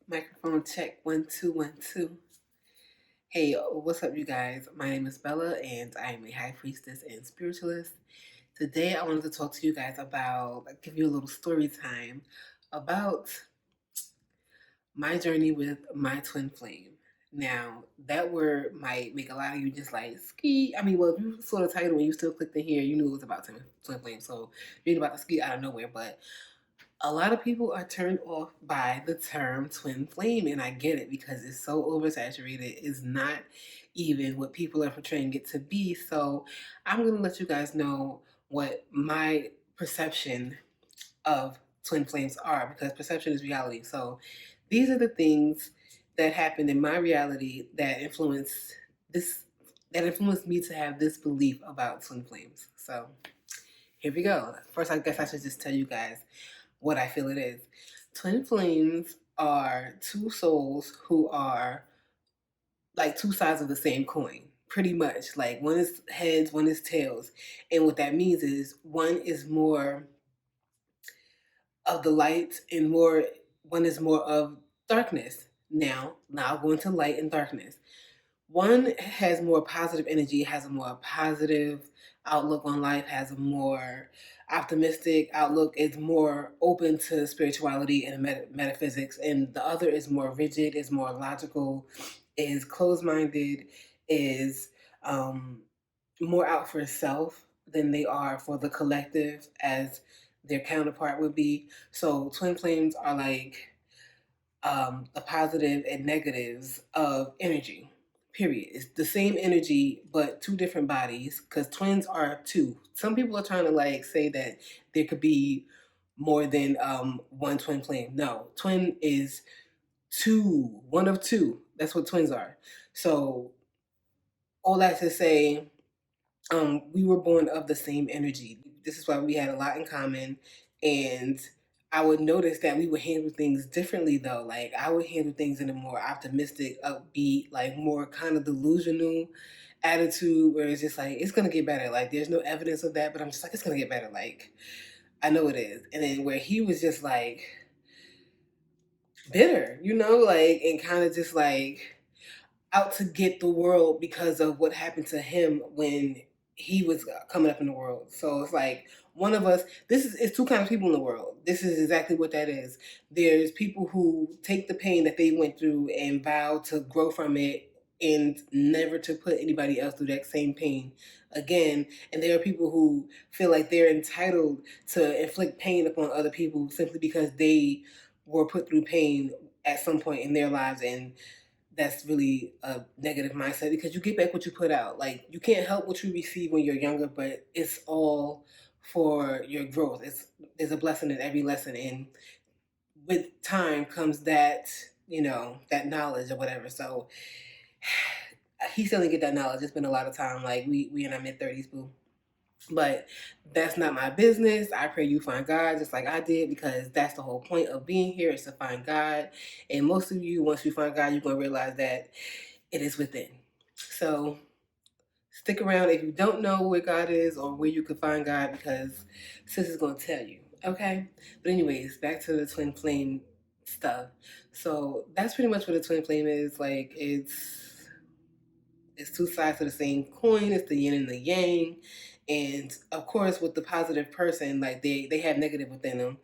Microphone check 1 2 1 2. Hey, what's up, you guys? My name is Bella, and I am a high priestess and spiritualist. Today, I wanted to talk to you guys about, give you a little story time about my journey with my twin flame. Now, that word might make a lot of you just like ski. I mean, well, if you saw the title and you still clicked in here, you knew it was about twin flame. So, reading about the ski out of nowhere, but a lot of people are turned off by the term twin flame, and I get it because it's so oversaturated. It's not even what people are portraying it to be. So I'm going to let you guys know what my perception of twin flames are, because perception is reality. So these are the things that happened in my reality that this influenced me to have this belief about twin flames. So here we go. First, I guess I should just tell you guys what I feel it is. Twin flames are two souls who are like two sides of the same coin, pretty much. Like one is heads, one is tails. And what that means is one is more of the light and one is more of darkness. Now I'll go into light and darkness. One has more positive energy, has a more positive outlook on life, has a more optimistic outlook, is more open to spirituality and metaphysics, and the other is more rigid, is more logical, is closed-minded, is um, more out for itself than they are for the collective, as their counterpart would be. So twin flames are like the positive and negatives of energy. Period. It's the same energy, but two different bodies. Because twins are two. Some people are trying to like say that there could be more than one twin flame. No, twin is two, one of two. That's what twins are. So all that to say, we were born of the same energy. This is why we had a lot in common. And I would notice that we would handle things differently though. Like I would handle things in a more optimistic, upbeat, like more kind of delusional attitude where it's just like, it's gonna get better. Like there's no evidence of that, but I'm just like, it's gonna get better. Like I know it is. And then where he was just like bitter, like and kind of just like out to get the world because of what happened to him when he was coming up in the world. So it's like one of us, this is it's two kinds of people in the world. This is exactly what that is. There's people who take the pain that they went through and vow to grow from it and never to put anybody else through that same pain again. And there are people who feel like they're entitled to inflict pain upon other people simply because they were put through pain at some point in their lives, and that's really a negative mindset because you get back what you put out. Like you can't help what you receive when you're younger, but it's all for your growth. There's a blessing in every lesson, and with time comes that that knowledge or whatever. So he still didn't get that knowledge. It's been a lot of time. Like we in our mid-30s, boo. But that's not my business. I pray you find God just like I did, because that's the whole point of being here, is to find God. And most of you, once you find God, you're going to realize that it is within. So stick around if you don't know where God is or where you could find God, because sis is going to tell you. Okay? But anyways, back to the twin flame stuff. So that's pretty much what a twin flame is. Like it's two sides of the same coin. It's the yin and the yang. And of course, with the positive person, like they have negative within them.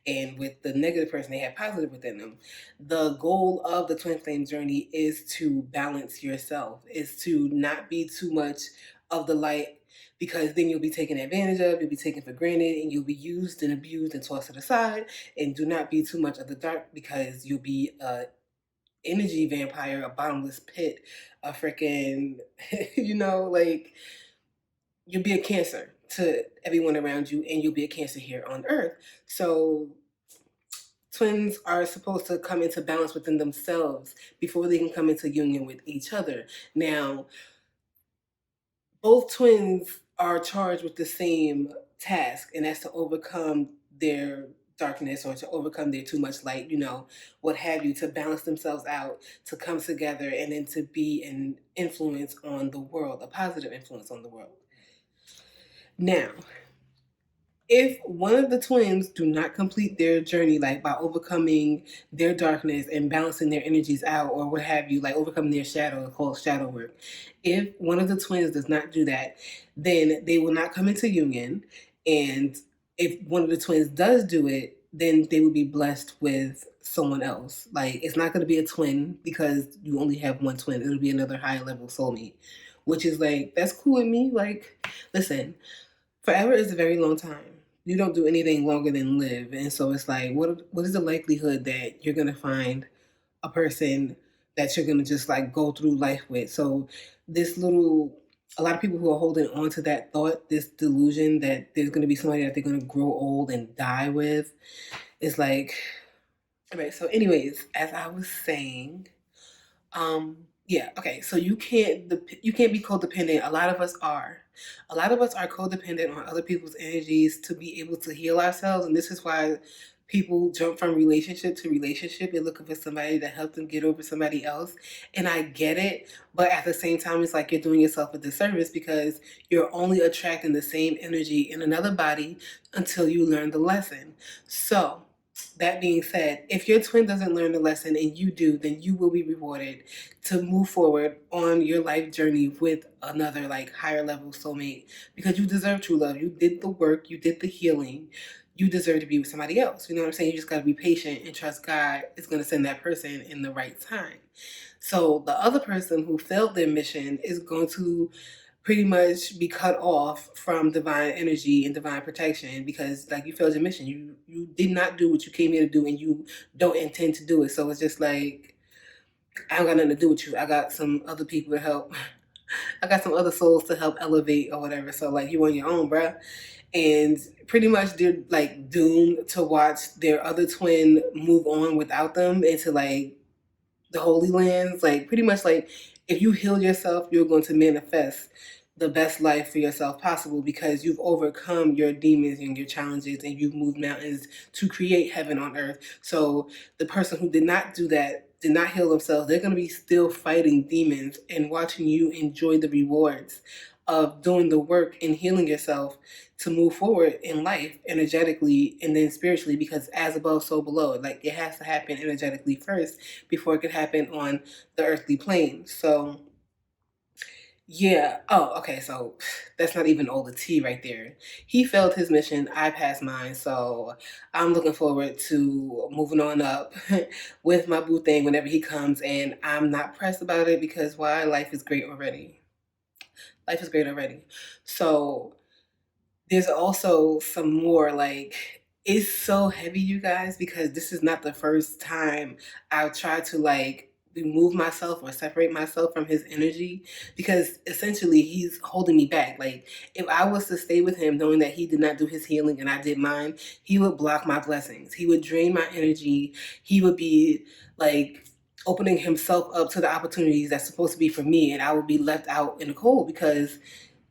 And with the negative person, they have positive within them. The goal of the twin flame journey is to balance yourself, is to not be too much of the light, because then you'll be taken advantage of, you'll be taken for granted, and you'll be used and abused and tossed to the side. And do not be too much of the dark, because you'll be energy vampire, a bottomless pit, a freaking, like you'll be a cancer to everyone around you, and you'll be a cancer here on earth. So twins are supposed to come into balance within themselves before they can come into union with each other. Now, both twins are charged with the same task, and that's to overcome their darkness, or to overcome their too much light, what have you, to balance themselves out, to come together, and then to be an influence on the world, a positive influence on the world. Now, if one of the twins do not complete their journey, like by overcoming their darkness and balancing their energies out, or what have you, like overcoming their shadow, called shadow work, if one of the twins does not do that, then they will not come into union. And if one of the twins does do it, then they will be blessed with someone else. Like, it's not going to be a twin because you only have one twin. It'll be another higher level soulmate, which is like, that's cool with me. Like, listen, forever is a very long time. You don't do anything longer than live. And so it's like, what is the likelihood that you're going to find a person that you're going to just like go through life with? So this little, a lot of people who are holding on to that thought, this delusion that there's going to be somebody that they're going to grow old and die with, is like, all right. So anyways, as I was saying, yeah, okay. So you can't be codependent. A lot of us are. A lot of us are codependent on other people's energies to be able to heal ourselves, and this is why people jump from relationship to relationship and looking for somebody to help them get over somebody else. And I get it, but at the same time, it's like you're doing yourself a disservice because you're only attracting the same energy in another body until you learn the lesson. So that being said, if your twin doesn't learn the lesson and you do, then you will be rewarded to move forward on your life journey with another like higher level soulmate, because you deserve true love. You did the work, you did the healing. You deserve to be with somebody else. You know what I'm saying? You just got to be patient and trust God is going to send that person in the right time. So the other person who failed their mission is going to pretty much be cut off from divine energy and divine protection because like you failed your mission. You did not do what you came here to do and you don't intend to do it. So it's just like, I don't got nothing to do with you. I got some other people to help. I got some other souls to help elevate or whatever. So like you on your own, bruh. And pretty much they're like doomed to watch their other twin move on without them into like the Holy Lands. Like pretty much like if you heal yourself, you're going to manifest the best life for yourself possible because you've overcome your demons and your challenges and you've moved mountains to create heaven on earth. So the person who did not do that, did not heal themselves, they're going to be still fighting demons and watching you enjoy the rewards of doing the work and healing yourself to move forward in life energetically and then spiritually, because as above so below, like it has to happen energetically first before it could happen on the earthly plane. So yeah. Oh, okay. So that's not even all the tea right there. He failed his mission. I passed mine. So I'm looking forward to moving on up with my boo thing whenever he comes. And I'm not pressed about it because why? Life is great already. Life is great already. So there's also some more like, it's so heavy, you guys, because this is not the first time I've tried to like remove myself or separate myself from his energy, because essentially he's holding me back. Like if I was to stay with him knowing that he did not do his healing and I did mine, he would block my blessings, he would drain my energy, he would be like opening himself up to the opportunities that's supposed to be for me, and I would be left out in the cold because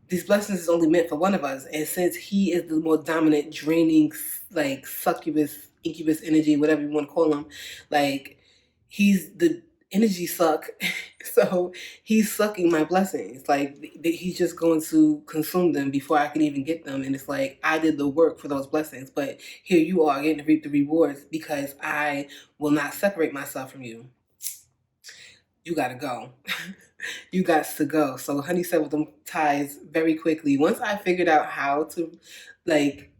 these blessings is only meant for one of us. And since he is the more dominant, draining, like succubus, incubus energy, whatever you want to call him, like he's the energy suck. So he's sucking my blessings. Like he's just going to consume them before I can even get them. And it's like, I did the work for those blessings, but here you are getting to reap the rewards because I will not separate myself from you. You gotta go. You got to go. So honey severed them ties very quickly. Once I figured out how to like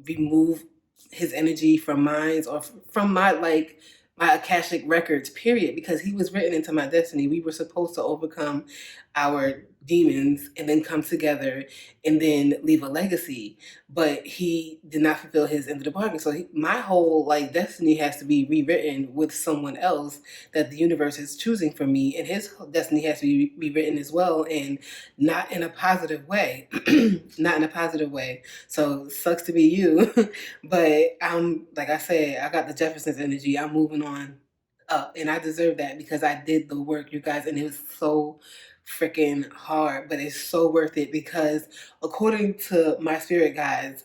remove his energy from mine or from my like my Akashic records, period, because he was written into my destiny. We were supposed to overcome our demons and then come together and then leave a legacy. But he did not fulfill his end of the bargain. So my whole like destiny has to be rewritten with someone else that the universe is choosing for me, and his destiny has to be rewritten as well, and not in a positive way. Not in a positive way. So sucks to be you. But I'm like I said, I got the Jefferson's energy. I'm moving on up and I deserve that because I did the work, you guys, and it was so freaking hard, but it's so worth it because according to my spirit guides,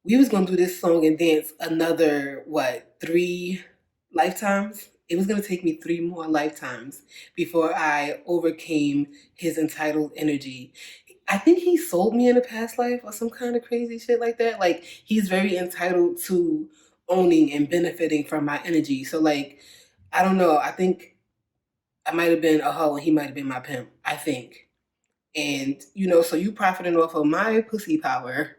we was gonna do this song and dance another what, 3 lifetimes? It was gonna take me 3 more lifetimes before I overcame his entitled energy. I think he sold me in a past life or some kind of crazy shit like that. Like he's very entitled to owning and benefiting from my energy. So like I don't know. I think I might have been a hoe and he might have been my pimp. I think. And so you profiting off of my pussy power,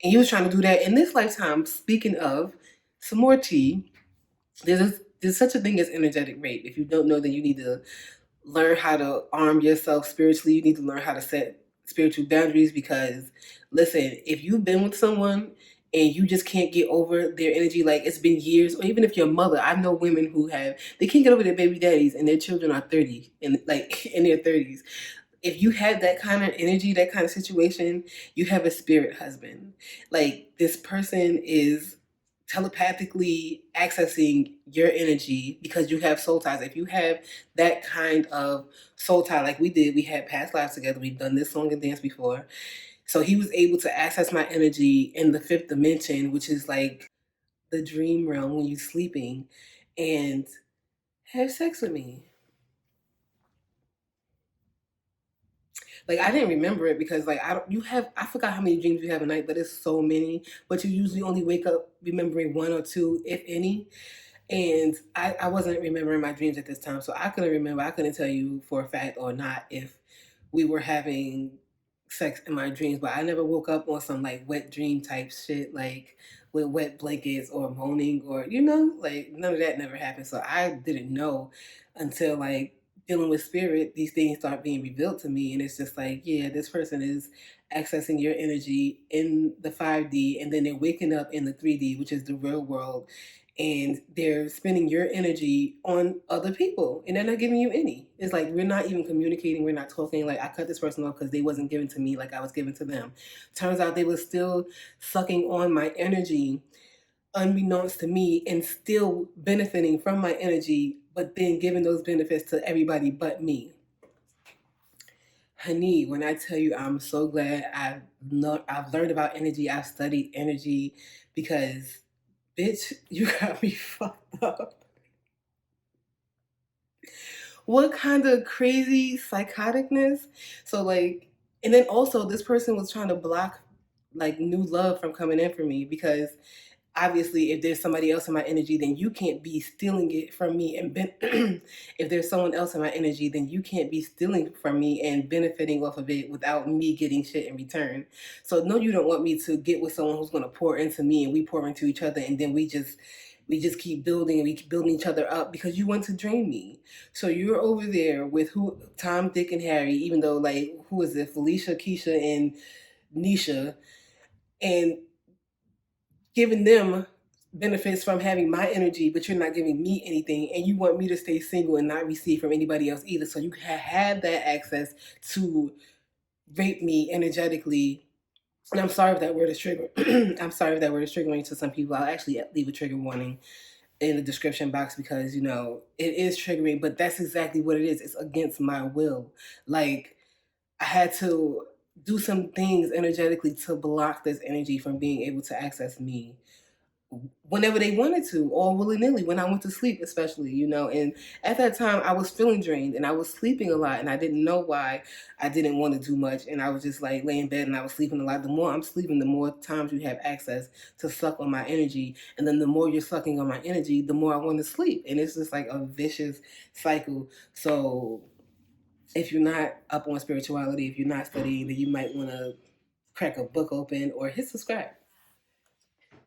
and you was trying to do that in this lifetime. Speaking of some more tea, there's such a thing as energetic rape. If you don't know, then you need to learn how to arm yourself spiritually. You need to learn how to set spiritual boundaries because, listen, if you've been with someone and you just can't get over their energy, like it's been years, or even if your mother, I know women who they can't get over their baby daddies and their children are 30 and like in their 30s. If you have that kind of energy, that kind of situation, you have a spirit husband. Like this person is telepathically accessing your energy because you have soul ties. If you have that kind of soul tie, like we did, we had past lives together, we've done this song and dance before. So he was able to access my energy in the fifth dimension, which is like the dream realm when you're sleeping, and have sex with me. Like I didn't remember it because like I forgot how many dreams you have a night, but it's so many. But you usually only wake up remembering one or two, if any. And I wasn't remembering my dreams at this time, so I couldn't remember. I couldn't tell you for a fact or not if we were having sex in my dreams, but I never woke up on some like wet dream type shit, like with wet blankets or moaning or like none of that never happened. So I didn't know until like dealing with spirit, these things start being revealed to me, and it's just like, yeah, this person is accessing your energy in the 5D, and then they're waking up in the 3D, which is the real world, and they're spending your energy on other people and they're not giving you any. It's like we're not even communicating, we're not talking. Like I cut this person off because they wasn't given to me like I was given to them. Turns out they were still sucking on my energy unbeknownst to me and still benefiting from my energy, but then giving those benefits to everybody but me. Honey, when I tell you I'm so glad I've learned about energy, I've studied energy, because bitch, you got me fucked up. What kind of crazy psychoticness? So like, and then also this person was trying to block like new love from coming in for me because obviously if there's somebody else in my energy, then you can't be stealing it from me and if there's someone else in my energy, then you can't be stealing from me and benefiting off of it without me getting shit in return. So no, you don't want me to get with someone who's going to pour into me and we pour into each other, and then we just keep building and we keep building each other up because you want to drain me. So you're over there with who Tom, Dick, and Harry, even though like who is it? Felicia, Keisha, and Nisha, and giving them benefits from having my energy, but you're not giving me anything, and you want me to stay single and not receive from anybody else either. So you have that access to rape me energetically. And I'm sorry if that word is triggering. I'm sorry if that word is triggering to some people. I'll actually leave a trigger warning in the description box because it is triggering, but that's exactly what it is. It's against my will. Like I had to do some things energetically to block this energy from being able to access me whenever they wanted to, or willy-nilly when I went to sleep, especially. And at that time I was feeling drained and I was sleeping a lot and I didn't know why. I didn't want to do much and I was just like laying in bed and I was sleeping a lot. The more I'm sleeping, the more times you have access to suck on my energy, and then the more you're sucking on my energy, the more I want to sleep, and it's just like a vicious cycle. So if you're not up on spirituality, if you're not studying, then you might want to crack a book open or hit subscribe.